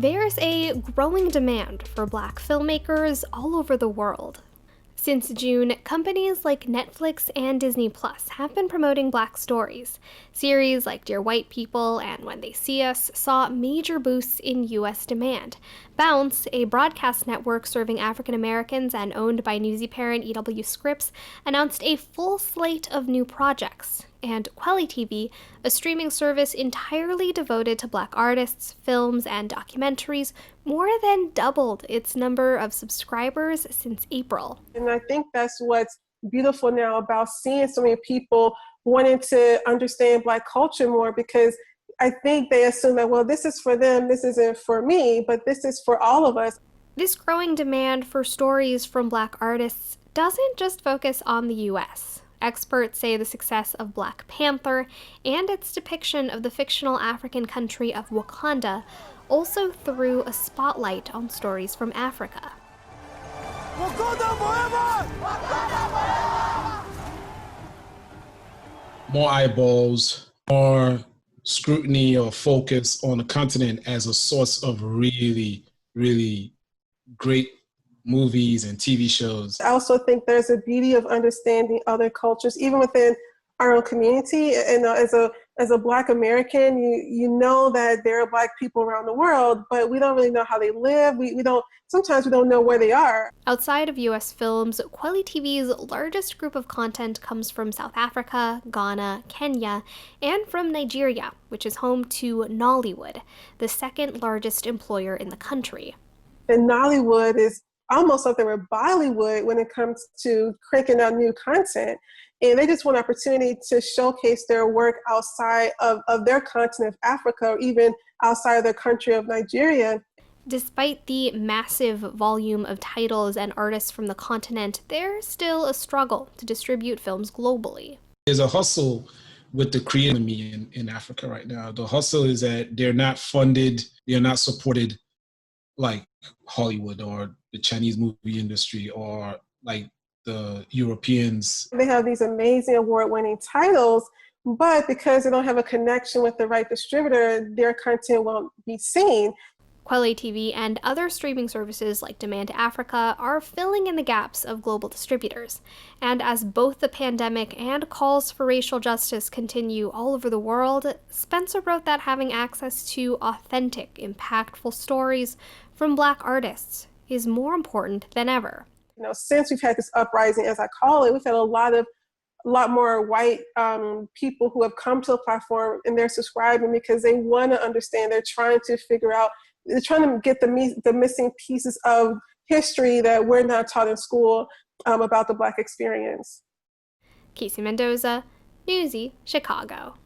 There's a growing demand for Black filmmakers all over the world. Since June, companies like Netflix and Disney Plus have been promoting Black stories. Series like Dear White People and When They See Us saw major boosts in U.S. demand. Bounce, a broadcast network serving African Americans and owned by Newsy parent EW Scripps, announced a full slate of new projects. And Quelly TV, a streaming service entirely devoted to Black artists, films, and documentaries, more than doubled its number of subscribers since April. And I think that's what's beautiful now about seeing so many people wanting to understand Black culture more, because I think they assume that, well, this is for them, this isn't for me, but this is for all of us. This growing demand for stories from Black artists doesn't just focus on the U.S. Experts say the success of Black Panther and its depiction of the fictional African country of Wakanda also threw a spotlight on stories from Africa. Wakanda forever! Wakanda forever! More eyeballs, more scrutiny or focus on the continent as a source of really, really great movies and TV shows. I also think there's a beauty of understanding other cultures, even within our own community. And as a Black American, you know that there are Black people around the world, but we don't really know how they live. Sometimes we don't know where they are. Outside of U.S. films, Quelly TV's largest group of content comes from South Africa, Ghana, Kenya, and from Nigeria, which is home to Nollywood, the second largest employer in the country. And Nollywood is almost something with Bollywood when it comes to cranking out new content. And they just want an opportunity to showcase their work outside of their continent of Africa, or even outside of their country of Nigeria. Despite the massive volume of titles and artists from the continent, there's still a struggle to distribute films globally. There's a hustle with the creative economy in Africa right now. The hustle is that they're not funded, they're not supported like Hollywood or the Chinese movie industry or like the Europeans. They have these amazing award-winning titles, but because they don't have a connection with the right distributor, their content won't be seen. Quelly TV and other streaming services like Demand Africa are filling in the gaps of global distributors. And as both the pandemic and calls for racial justice continue all over the world, Spencer wrote that having access to authentic, impactful stories from Black artists is more important than ever. Since we've had this uprising, as I call it, we've had a lot more white people who have come to the platform, and they're subscribing because they want to understand. They're trying to figure out, they're trying to get the missing pieces of history that we're not taught in school about the Black experience. Casey Mendoza, Newsy, Chicago.